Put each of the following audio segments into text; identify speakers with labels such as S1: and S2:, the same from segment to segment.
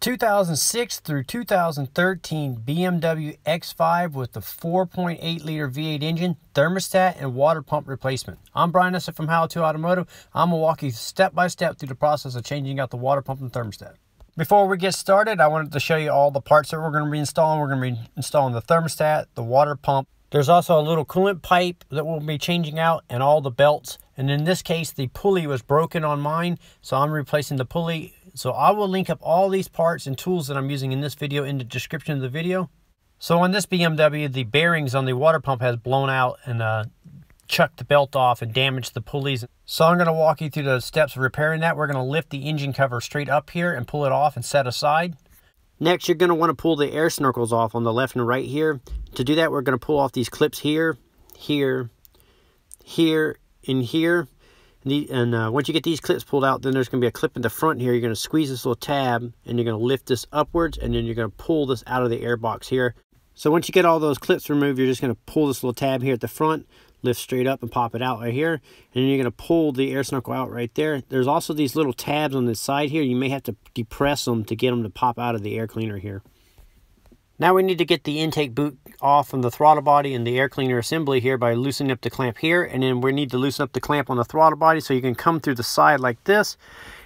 S1: 2006 through 2013 BMW X5 with the 4.8 liter V8 engine, thermostat, and water pump replacement. I'm Brian from How to Automotive. I'm going to walk you step by step through the process of changing out the water pump and thermostat. Before we get started, I wanted to show you all the parts that we're going to be installing. We're going to be installing the thermostat, the water pump. There's also a little coolant pipe that we'll be changing out and all the belts. And in this case, the pulley was broken on mine, so I'm replacing the pulley. So I will link up all these parts and tools that I'm using in this video in the description of the video. So on this BMW, the bearings on the water pump has blown out and chucked the belt off and damaged the pulleys. So I'm going to walk you through the steps of repairing that. We're going to lift the engine cover straight up here and pull it off and set aside. Next, you're going to want to pull the air snorkels off on the left and right here. To do that, we're going to pull off these clips here, here, here, and here. And once you get these clips pulled out, then there's going to be a clip in the front here. You're going to squeeze this little tab, and you're going to lift this upwards, and then you're going to pull this out of the air box here. So once you get all those clips removed, you're just going to pull this little tab here at the front, lift straight up and pop it out right here. And then you're going to pull the air snorkel out right there. There's also these little tabs on the side here. You may have to depress them to get them to pop out of the air cleaner here. Now we need to get the intake boot off from the throttle body and the air cleaner assembly here by loosening up the clamp here. And then we need to loosen up the clamp on the throttle body so you can come through the side like this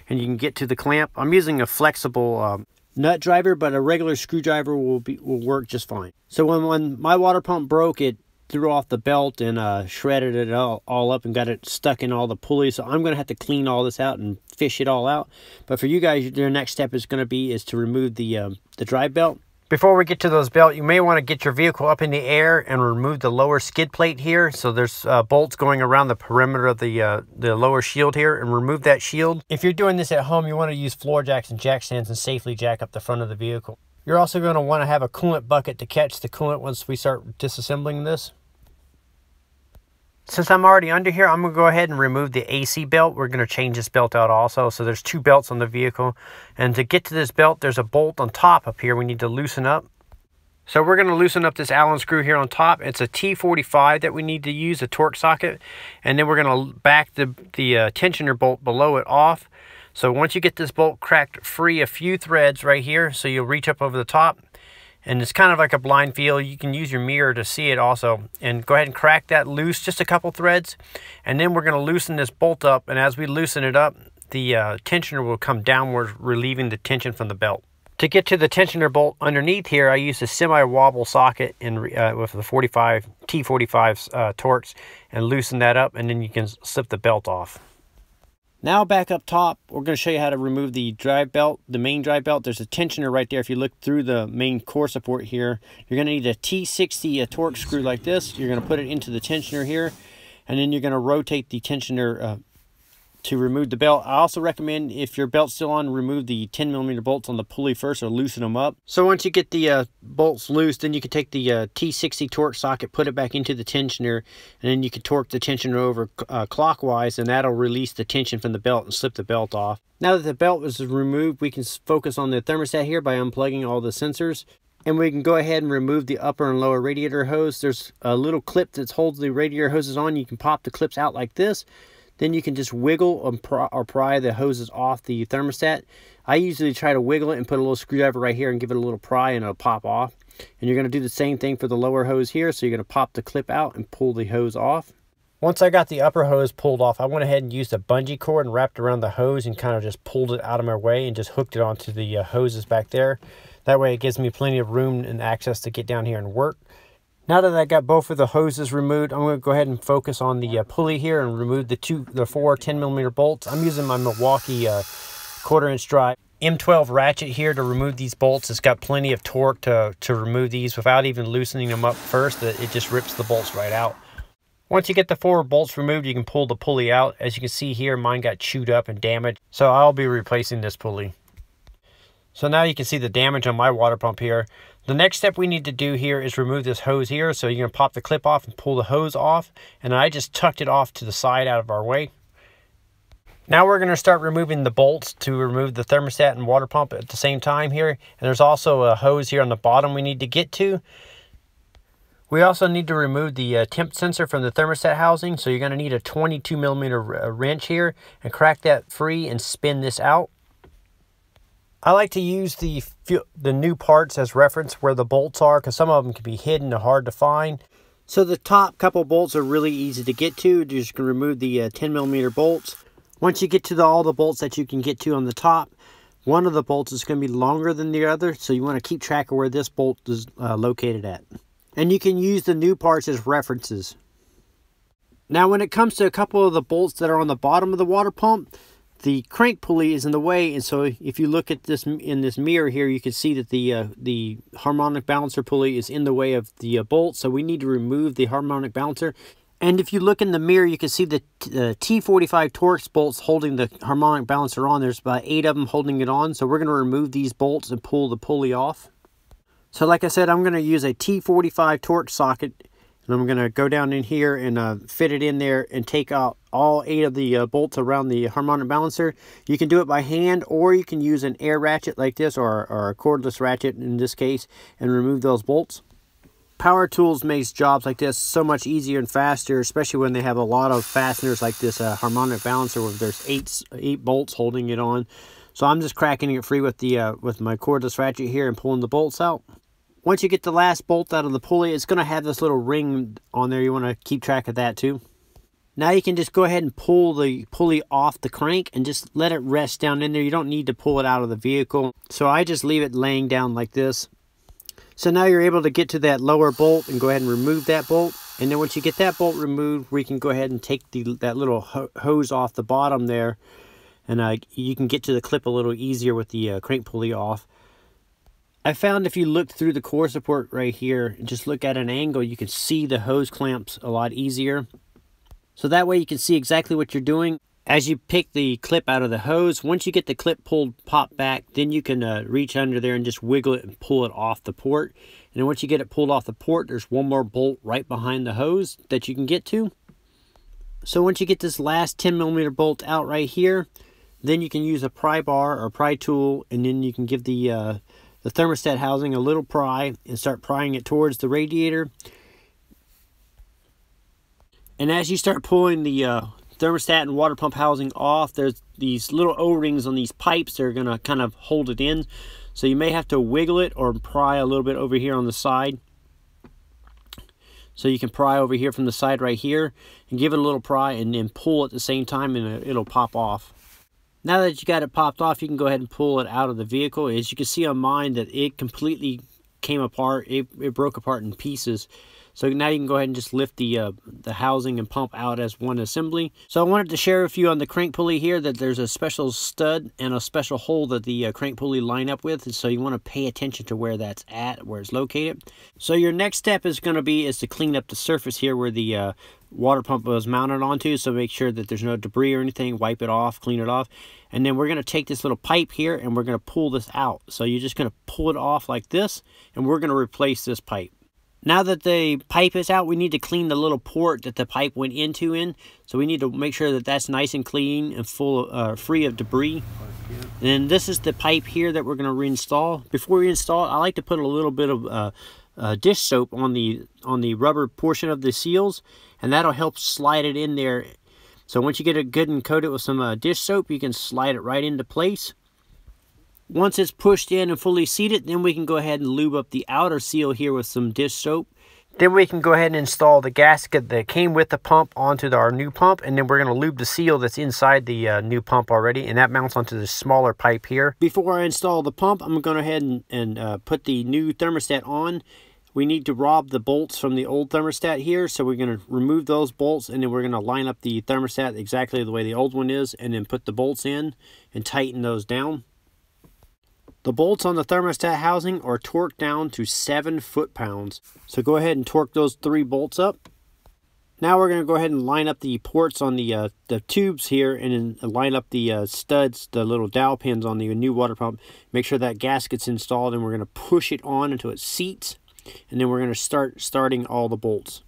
S1: and you can get to the clamp. I'm using a flexible nut driver, but a regular screwdriver will work just fine. So when my water pump broke, it threw off the belt and shredded it all up and got it stuck in all the pulleys. So I'm going to have to clean all this out and fish it all out. But for you guys, your next step is going to be to remove the drive belt. Before we get to those belts, you may want to get your vehicle up in the air and remove the lower skid plate here. So there's bolts going around the perimeter of the lower shield here, and remove that shield. If you're doing this at home, you want to use floor jacks and jack stands and safely jack up the front of the vehicle. You're also going to want to have a coolant bucket to catch the coolant once we start disassembling this. Since I'm already under here, I'm going to go ahead and remove the AC belt. We're going to change this belt out also. So there's two belts on the vehicle. And to get to this belt, there's a bolt on top up here we need to loosen up. So we're going to loosen up this Allen screw here on top. It's a T45 that we need to use, a torque socket. And then we're going to back the tensioner bolt below it off. So once you get this bolt cracked free, a few threads right here. So you'll reach up over the top. And it's kind of like a blind feel. You can use your mirror to see it also. And go ahead and crack that loose, just a couple threads. And then we're going to loosen this bolt up. And as we loosen it up, the tensioner will come downward, relieving the tension from the belt. To get to the tensioner bolt underneath here, I used a semi-wobble socket with the T45 Torx and loosen that up. And then you can slip the belt off. Now back up top, we're going to show you how to remove the drive belt, the main drive belt. There's a tensioner right there. If you look through the main core support here, you're going to need a T60 torque screw like this. You're going to put it into the tensioner here, and then you're going to rotate the tensioner to remove the belt. I also recommend, if your belt's still on, remove the 10mm bolts on the pulley first or loosen them up. So once you get the bolts loose, then you can take the T60 torque socket, put it back into the tensioner, and then you can torque the tensioner over clockwise, and that'll release the tension from the belt and slip the belt off. Now that the belt is removed, we can focus on the thermostat here by unplugging all the sensors. And we can go ahead and remove the upper and lower radiator hose. There's a little clip that holds the radiator hoses on. You can pop the clips out like this. Then you can just wiggle or pry the hoses off the thermostat. I usually try to wiggle it and put a little screwdriver right here and give it a little pry, and it'll pop off. And you're going to do the same thing for the lower hose here. So you're going to pop the clip out and pull the hose off. Once I got the upper hose pulled off, I went ahead and used a bungee cord and wrapped around the hose and kind of just pulled it out of my way and just hooked it onto the hoses back there. That way it gives me plenty of room and access to get down here and work. Now that I got both of the hoses removed, I'm going to go ahead and focus on the pulley here and remove the four 10mm bolts. I'm using my Milwaukee 1/4" drive M12 ratchet here to remove these bolts. It's got plenty of torque to remove these without even loosening them up first. It just rips the bolts right out. Once you get the four bolts removed, you can pull the pulley out. As you can see here, mine got chewed up and damaged, so I'll be replacing this pulley. So now you can see the damage on my water pump here. The next step we need to do here is remove this hose here. So you're going to pop the clip off and pull the hose off. And I just tucked it off to the side out of our way. Now we're going to start removing the bolts to remove the thermostat and water pump at the same time here. And there's also a hose here on the bottom we need to get to. We also need to remove the temp sensor from the thermostat housing. So you're going to need a 22mm wrench here and crack that free and spin this out. I like to use the new parts as reference where the bolts are, because some of them can be hidden or hard to find. So the top couple bolts are really easy to get to. You're just going to remove the 10mm bolts. Once you get to all the bolts that you can get to on the top, one of the bolts is going to be longer than the other, so you want to keep track of where this bolt is located at. And you can use the new parts as references. Now when it comes to a couple of the bolts that are on the bottom of the water pump, the crank pulley is in the way, and so if you look at this in this mirror here, you can see that the harmonic balancer pulley is in the way of the bolt, so we need to remove the harmonic balancer. And if you look in the mirror, you can see the T45 Torx bolts holding the harmonic balancer on. There's about 8 of them holding it on, so we're going to remove these bolts and pull the pulley off. So like I said, I'm going to use a T45 Torx socket, and I'm going to go down in here and fit it in there and take out all 8 of the bolts around the harmonic balancer. You can do it by hand, or you can use an air ratchet like this, or a cordless ratchet in this case, and remove those bolts. Power tools makes jobs like this so much easier and faster, especially when they have a lot of fasteners like this harmonic balancer where there's 8 bolts holding it on. So I'm just cracking it free with my cordless ratchet here and pulling the bolts out. Once you get the last bolt out of the pulley, it's going to have this little ring on there. You want to keep track of that too. Now you can just go ahead and pull the pulley off the crank and just let it rest down in there. You don't need to pull it out of the vehicle. So I just leave it laying down like this. So now you're able to get to that lower bolt and go ahead and remove that bolt. And then once you get that bolt removed, we can go ahead and take that little hose off the bottom there. And you can get to the clip a little easier with the crank pulley off. I found if you look through the core support right here and just look at an angle, you can see the hose clamps a lot easier. So that way you can see exactly what you're doing. As you pick the clip out of the hose, once you get the clip popped back, then you can reach under there and just wiggle it and pull it off the port. And then once you get it pulled off the port, there's one more bolt right behind the hose that you can get to. So once you get this last 10mm bolt out right here, then you can use a pry bar or pry tool, and then you can give the thermostat housing a little pry and start prying it towards the radiator. And as you start pulling the thermostat and water pump housing off, there's these little O-rings on these pipes that are going to kind of hold it in. So you may have to wiggle it or pry a little bit over here on the side. So you can pry over here from the side right here and give it a little pry and then pull at the same time, and it'll pop off. Now that you got it popped off, you can go ahead and pull it out of the vehicle. As you can see on mine, that it completely came apart. It broke apart in pieces. So now you can go ahead and just lift the housing and pump out as one assembly. So I wanted to share with you on the crank pulley here that there's a special stud and a special hole that the crank pulley line up with. And so you want to pay attention to where that's at, where it's located. So your next step is going to be to clean up the surface here where the water pump was mounted onto. So make sure that there's no debris or anything. Wipe it off, clean it off. And then we're going to take this little pipe here and we're going to pull this out. So you're just going to pull it off like this, and we're going to replace this pipe. Now that the pipe is out, we need to clean the little port that the pipe went into. So we need to make sure that that's nice and clean and free of debris. And this is the pipe here that we're going to reinstall. Before we install it, I like to put a little bit of dish soap on the rubber portion of the seals, and that'll help slide it in there. So once you get it good and coated with some dish soap, you can slide it right into place. Once it's pushed in and fully seated, then we can go ahead and lube up the outer seal here with some dish soap. Then we can go ahead and install the gasket that came with the pump onto our new pump, and then we're going to lube the seal that's inside the new pump already, and that mounts onto the smaller pipe here. Before I install the pump, I'm going to go ahead and put the new thermostat on. We need to rob the bolts from the old thermostat here, so we're going to remove those bolts, and then we're going to line up the thermostat exactly the way the old one is, and then put the bolts in and tighten those down. The bolts on the thermostat housing are torqued down to 7 foot-pounds. So go ahead and torque those 3 bolts up. Now we're going to go ahead and line up the ports on the tubes here, and then line up the studs, the little dowel pins on the new water pump. Make sure that gasket's installed, and we're going to push it on until it seats. And then we're going to starting all the bolts.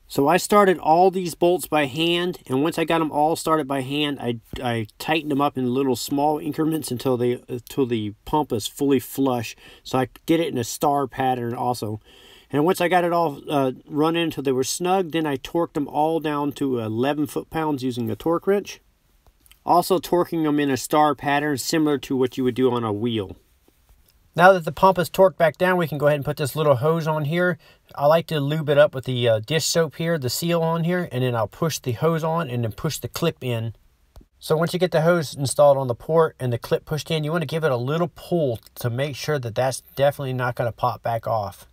S1: So I started all these bolts by hand, and once I got them all started by hand, I tightened them up in little small increments until the pump is fully flush. So I did it in a star pattern also. And once I got it all run in until they were snug, then I torqued them all down to 11 foot-pounds using a torque wrench. Also torquing them in a star pattern similar to what you would do on a wheel. Now that the pump is torqued back down, we can go ahead and put this little hose on here. I like to lube it up with the dish soap here, the seal on here, and then I'll push the hose on and then push the clip in. So once you get the hose installed on the port and the clip pushed in, you want to give it a little pull to make sure that that's definitely not going to pop back off.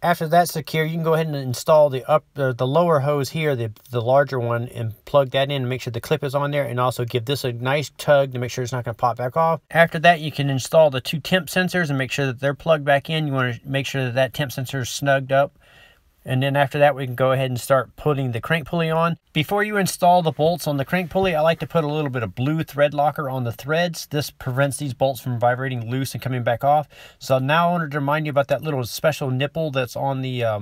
S1: After that's secure, you can go ahead and install the lower hose here, the larger one, and plug that in and make sure the clip is on there, and also give this a nice tug to make sure it's not going to pop back off. After that, you can install the 2 temp sensors and make sure that they're plugged back in. You want to make sure that that temp sensor is snugged up. And then after that, we can go ahead and start putting the crank pulley on. Before you install the bolts on the crank pulley, I like to put a little bit of blue thread locker on the threads. This prevents these bolts from vibrating loose and coming back off. So now I wanted to remind you about that little special nipple that's on the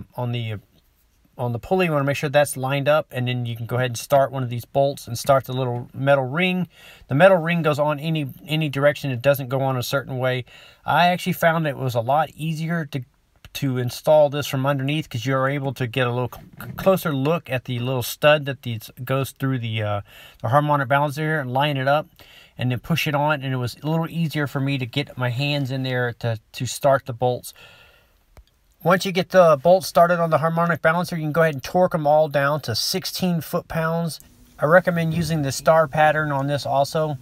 S1: pulley. You want to make sure that's lined up, and then you can go ahead and start one of these bolts and start the little metal ring. The metal ring goes on any direction. It doesn't go on a certain way. I actually found it was a lot easier to install this from underneath, because you're able to get a little closer look at the little stud that goes through the harmonic balancer here, and line it up and then push it on. And it was a little easier for me to get my hands in there to start the bolts. Once you get the bolts started on the harmonic balancer, you can go ahead and torque them all down to 16 foot-pounds. I recommend using the star pattern on this also.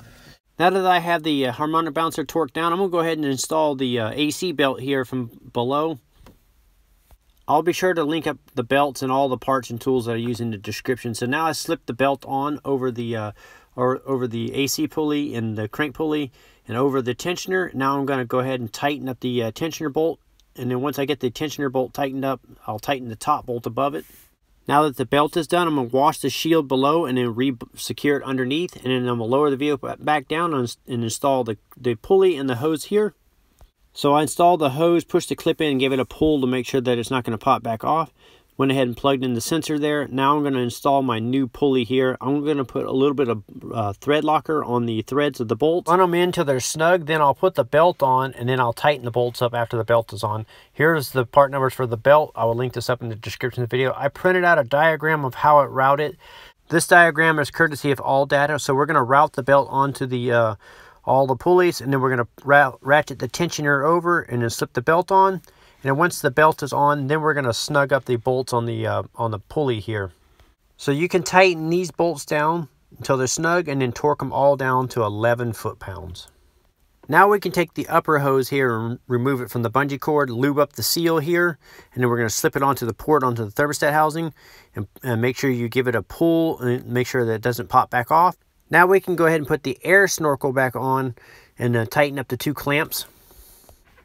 S1: Now that I have the harmonic balancer torqued down, I'm going to go ahead and install the AC belt here from below. I'll be sure to link up the belts and all the parts and tools that I use in the description. So now I slipped the belt on over the AC pulley and the crank pulley and over the tensioner. Now I'm going to go ahead and tighten up the tensioner bolt. And then once I get the tensioner bolt tightened up, I'll tighten the top bolt above it. Now that the belt is done, I'm going to wash the shield below and then re-secure it underneath. And then I'm going to lower the vehicle back down and install the pulley and the hose here. So I installed the hose, pushed the clip in, and gave it a pull to make sure that it's not going to pop back off. Went ahead and plugged in the sensor there. Now I'm going to install my new pulley here. I'm going to put a little bit of thread locker on the threads of the bolts. Run them in till they're snug, then I'll put the belt on, and then I'll tighten the bolts up after the belt is on. Here's the part numbers for the belt. I will link this up in the description of the video. I printed out a diagram of how it routed. This diagram is courtesy of All Data, so we're going to route the belt onto the all the pulleys, and then we're going to ratchet the tensioner over and then slip the belt on. And then once the belt is on, then we're going to snug up the bolts on the pulley here. So you can tighten these bolts down until they're snug and then torque them all down to 11 foot-pounds. Now we can take the upper hose here and remove it from the bungee cord, lube up the seal here, and then we're going to slip it onto the port, onto the thermostat housing, and make sure you give it a pull and make sure that it doesn't pop back off. Now we can go ahead and put the air snorkel back on and tighten up the 2 clamps.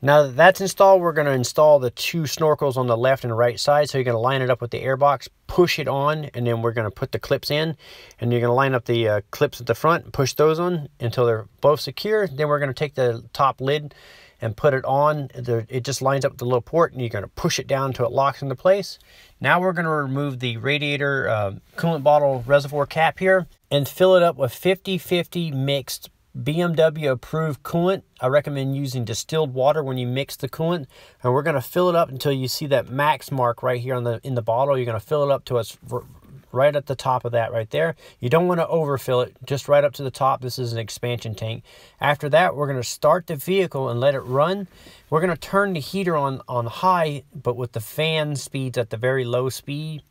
S1: Now that that's installed, we're going to install the 2 snorkels on the left and right side. So you're going to line it up with the air box, push it on, and then we're going to put the clips in. And you're going to line up the clips at the front and push those on until they're both secure. Then we're going to take the top lid and put it on. It just lines up with the little port, and you're going to push it down until it locks into place. Now we're going to remove the radiator coolant bottle reservoir cap here and fill it up with 50-50 mixed BMW approved coolant. I recommend using distilled water when you mix the coolant, and we're going to fill it up until you see that max mark right here in the bottle. You're going to fill it up to us right at the top of that right there. You don't want to overfill it, just right up to the top. This is an expansion tank. After that, we're going to start the vehicle and let it run. We're going to turn the heater on high, but with the fan speeds at the very low speed.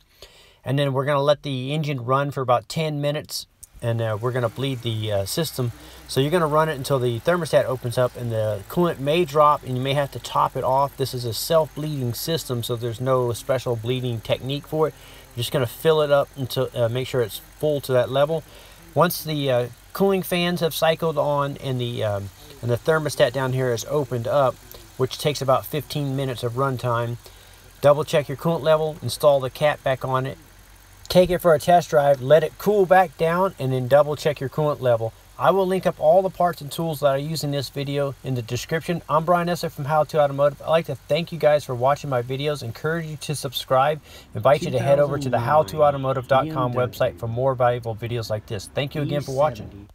S1: And then we're going to let the engine run for about 10 minutes. And we're going to bleed the system. So you're going to run it until the thermostat opens up and the coolant may drop and you may have to top it off. This is a self-bleeding system, so there's no special bleeding technique for it. You're just going to fill it up until make sure it's full to that level. Once the cooling fans have cycled on and the thermostat down here is opened up, which takes about 15 minutes of run time, double check your coolant level, install the cap back on it, take it for a test drive, let it cool back down, and then double check your coolant level. I will link up all the parts and tools that I use in this video in the description. I'm Brian Esser from How To Automotive. I'd like to thank you guys for watching my videos, encourage you to subscribe, invite you to head over to the howtoautomotive.com website for more valuable videos like this. Thank you again for watching.